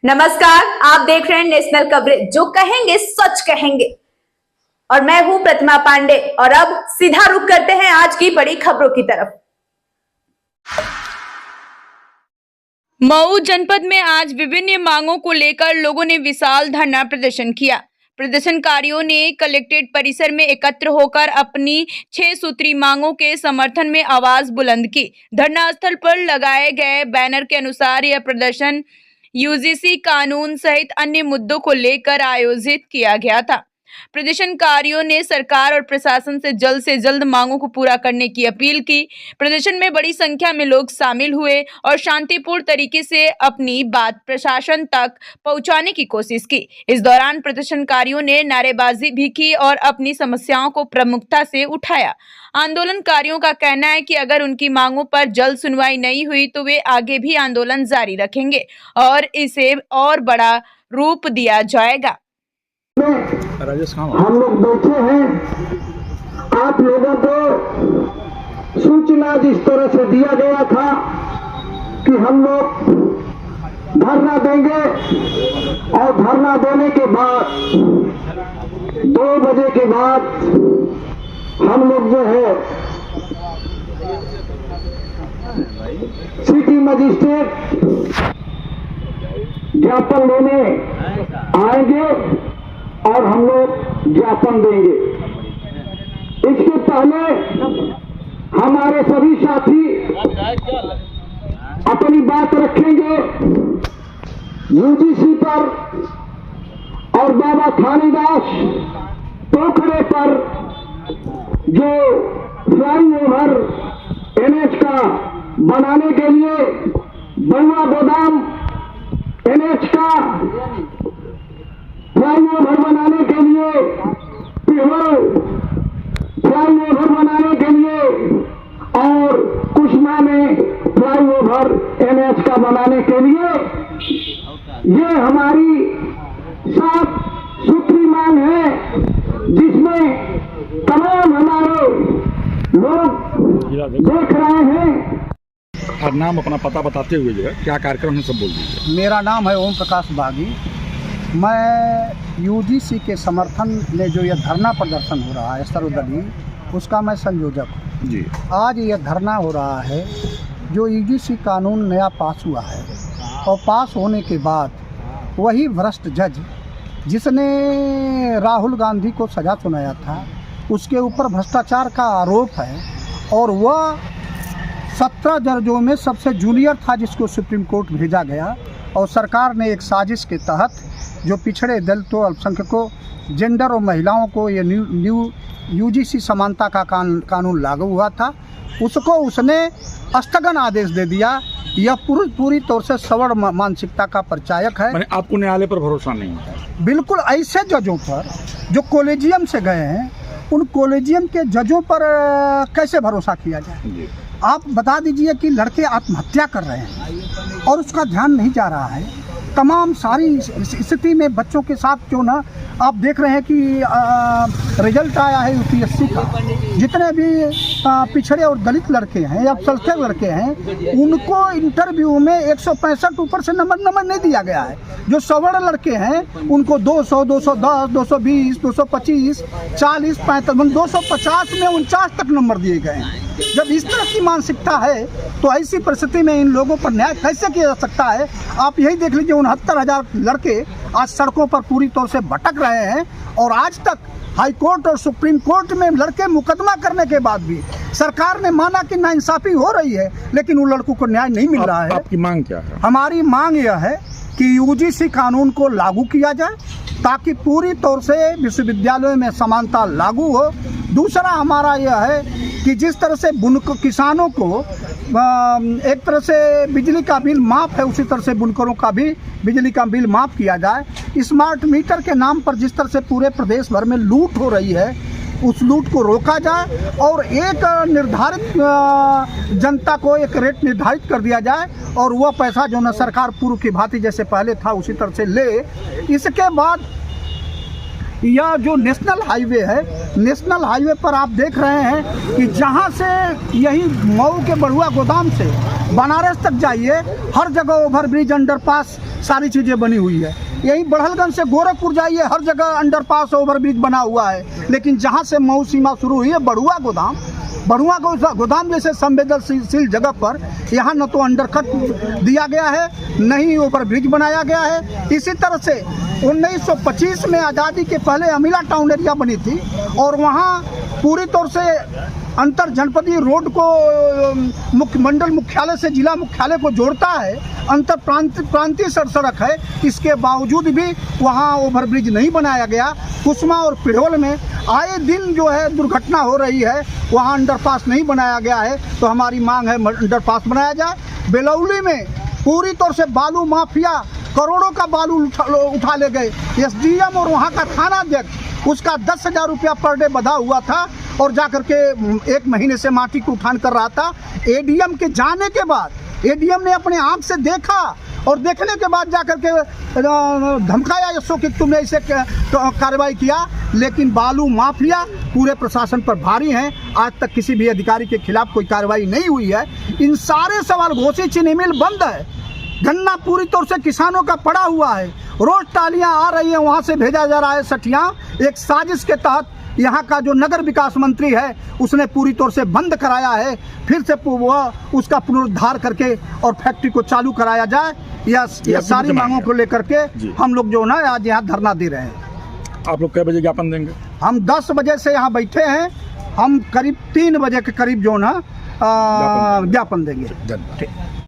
नमस्कार, आप देख रहे हैं नेशनल कवरेज, जो कहेंगे सच कहेंगे। और मैं हूं प्रतिमा पांडे। और अब सीधा रुख करते हैं आज की बड़ी खबरों की तरफ। मऊ जनपद में आज विभिन्न मांगों को लेकर लोगों ने विशाल धरना प्रदर्शन किया। प्रदर्शनकारियों ने कलेक्ट्रेट परिसर में एकत्र होकर अपनी 6 सूत्री मांगों के समर्थन में आवाज बुलंद की। धरना स्थल पर लगाए गए बैनर के अनुसार यह प्रदर्शन यूजीसी कानून सहित अन्य मुद्दों को लेकर आयोजित किया गया था। प्रदर्शनकारियों ने सरकार और प्रशासन से जल्द मांगों को पूरा करने की अपील की। प्रदर्शन में बड़ी संख्या में लोग शामिल हुए और शांतिपूर्ण तरीके से अपनी बात प्रशासन तक पहुंचाने की कोशिश की। इस दौरान प्रदर्शनकारियों ने नारेबाजी भी की और अपनी समस्याओं को प्रमुखता से उठाया। आंदोलनकारियों का कहना है कि अगर उनकी मांगों पर जल्द सुनवाई नहीं हुई तो वे आगे भी आंदोलन जारी रखेंगे और इसे और बड़ा रूप दिया जाएगा। हम लोग बैठे हैं। आप लोगों को सूचना जिस तरह से दिया गया था कि हम लोग धरना देंगे और धरना देने के बाद 2 बजे के बाद हम लोग जो है सिटी मजिस्ट्रेट ज्ञापन लेने आएंगे और हम लोग ज्ञापन देंगे। इसके पहले हमारे सभी साथी अपनी बात रखेंगे यूजीसी पर और बाबा थानीदास टोकरे पर जो फ्लाईओवर एनएच का बनाने के लिए बलुआ गोदाम एनएच का फ्लाईओवर बनाने के लिए फ्लाईओवर बनाने के लिए और कुशमा में फ्लाईओवर एनएच का बनाने के लिए ये हमारी 7 सूत्री मांग है, जिसमें तमाम हमारे लोग देख रहे हैं। और नाम अपना पता बताते हुए जो है क्या कार्यक्रम है सब बोल दीजिए। मेरा नाम है ओम प्रकाश बागी। मैं यूजीसी के समर्थन में जो यह धरना प्रदर्शन हो रहा है सर्वदलीय, उसका मैं संयोजक हूँ जी। आज यह धरना हो रहा है जो यूजीसी कानून नया पास हुआ है और पास होने के बाद वही भ्रष्ट जज जिसने राहुल गांधी को सज़ा सुनाया था, उसके ऊपर भ्रष्टाचार का आरोप है और वह 17 जजों में सबसे जूनियर था जिसको सुप्रीम कोर्ट भेजा गया। और सरकार ने एक साजिश के तहत जो पिछड़े दलितों, अल्पसंख्यकों, जेंडर और महिलाओं को ये न्यू यूजीसी समानता का कानून लागू हुआ था, उसको उसने स्थगन आदेश दे दिया। यह पूरी तौर से सवर्ण मानसिकता का परिचायक है। आपको न्यायालय पर भरोसा नहीं है? बिल्कुल। ऐसे जजों पर जो कॉलेजियम से गए हैं, उन कॉलेजियम के जजों पर कैसे भरोसा किया जाए? आप बता दीजिए कि लड़के आत्महत्या कर रहे हैं और उसका ध्यान नहीं जा रहा है। तमाम सारी स्थिति में बच्चों के साथ जो ना आप देख रहे हैं कि रिजल्ट आया है यूपीएससी का, जितने भी पिछड़े और दलित लड़के हैं या अल्पसंख्यक लड़के हैं, उनको इंटरव्यू में 165 ऊपर से नंबर नहीं दिया गया है। जो सवर्ण लड़के हैं उनको 200, 210, 220, 225, 40, 45, 250 में 49 तक नंबर दिए गए हैं। जब इस तरह की मानसिकता है तो ऐसी परिस्थिति में इन लोगों पर न्याय कैसे किया जा सकता है? आप यही देख लीजिए, 69,000 लड़के आज सड़कों पर पूरी तौर से भटक रहे हैं और आज तक हाई कोर्ट और सुप्रीम कोर्ट में लड़के मुकदमा करने के बाद भी सरकार ने माना कि नाइंसाफी हो रही है, लेकिन उन लड़कों को न्याय नहीं मिल रहा है। आपकी मांग क्या है? हमारी मांग यह है कि यूजीसी कानून को लागू किया जाए ताकि पूरी तौर से विश्वविद्यालयों में समानता लागू हो। दूसरा हमारा यह है कि जिस तरह से किसानों को एक तरह से बिजली का बिल माफ़ है, उसी तरह से बुनकरों का भी बिजली का बिल माफ़ किया जाए। स्मार्ट मीटर के नाम पर जिस तरह से पूरे प्रदेश भर में लूट हो रही है, उस लूट को रोका जाए और एक निर्धारित जनता को एक रेट निर्धारित कर दिया जाए और वह पैसा जो न सरकार पूर्व की भांति जैसे पहले था उसी तरह से ले। इसके बाद यह जो नेशनल हाईवे है, नेशनल हाईवे पर आप देख रहे हैं कि जहां से यही मऊ के बलुआ गोदाम से बनारस तक जाइए, हर जगह ओवरब्रिज, अंडरपास सारी चीज़ें बनी हुई है। यही बढ़लगंज से गोरखपुर जाइए, हर जगह अंडरपास ओवरब्रिज बना हुआ है। लेकिन जहाँ से मऊ सीमा शुरू हुई है, बड़ुआ गोदाम जैसे संवेदनशील जगह पर यहाँ न तो अंडरकट दिया गया है, न ही ओवरब्रिज बनाया गया है। इसी तरह से 1925 में आज़ादी के पहले अमीला टाउन एरिया बनी थी और वहाँ पूरी तौर से अंतर जनपदीय रोड को मंडल मुख्यालय से जिला मुख्यालय को जोड़ता है, अंतर प्रांतीय सड़क है। इसके बावजूद भी वहाँ ओवरब्रिज नहीं बनाया गया। कुसमा और पिढ़ोल में आए दिन जो है दुर्घटना हो रही है, वहाँ अंडरपास नहीं बनाया गया है। तो हमारी मांग है अंडरपास बनाया जाए। बेलौली में पूरी तौर से बालू माफिया करोड़ों का बालू उठा ले गए। एसडीएम और वहाँ का थानाध्यक्ष उसका 10,000 रुपया पर डे बधा हुआ था और जाकर के 1 महीने से माटी को उठान कर रहा था। एडीएम के जाने के बाद एडीएम ने अपने आंख से देखा और देखने के बाद जाकर के धमकाया यसो कि तुमने इसे कार्रवाई किया। लेकिन बालू माफिया पूरे प्रशासन पर भारी हैं। आज तक किसी भी अधिकारी के खिलाफ कोई कार्रवाई नहीं हुई है। इन सारे सवाल, घोसी चीनी मिल बंद है, गन्ना पूरी तौर से किसानों का पड़ा हुआ है, रोज टालियां आ रही हैं, वहाँ से भेजा जा रहा है सठियाँ। एक साजिश के तहत यहाँ का जो नगर विकास मंत्री है उसने पूरी तौर से बंद कराया है। फिर से वह उसका पुनरुद्धार करके और फैक्ट्री को चालू कराया जाए। यह सारी मांगों को लेकर के हम लोग जो ना आज यहाँ धरना दे रहे हैं। आप लोग कै बजे ज्ञापन देंगे? हम 10 बजे से यहाँ बैठे हैं। हम करीब 3 बजे के करीब जो ना ज्ञापन देंगे। धन्यवाद।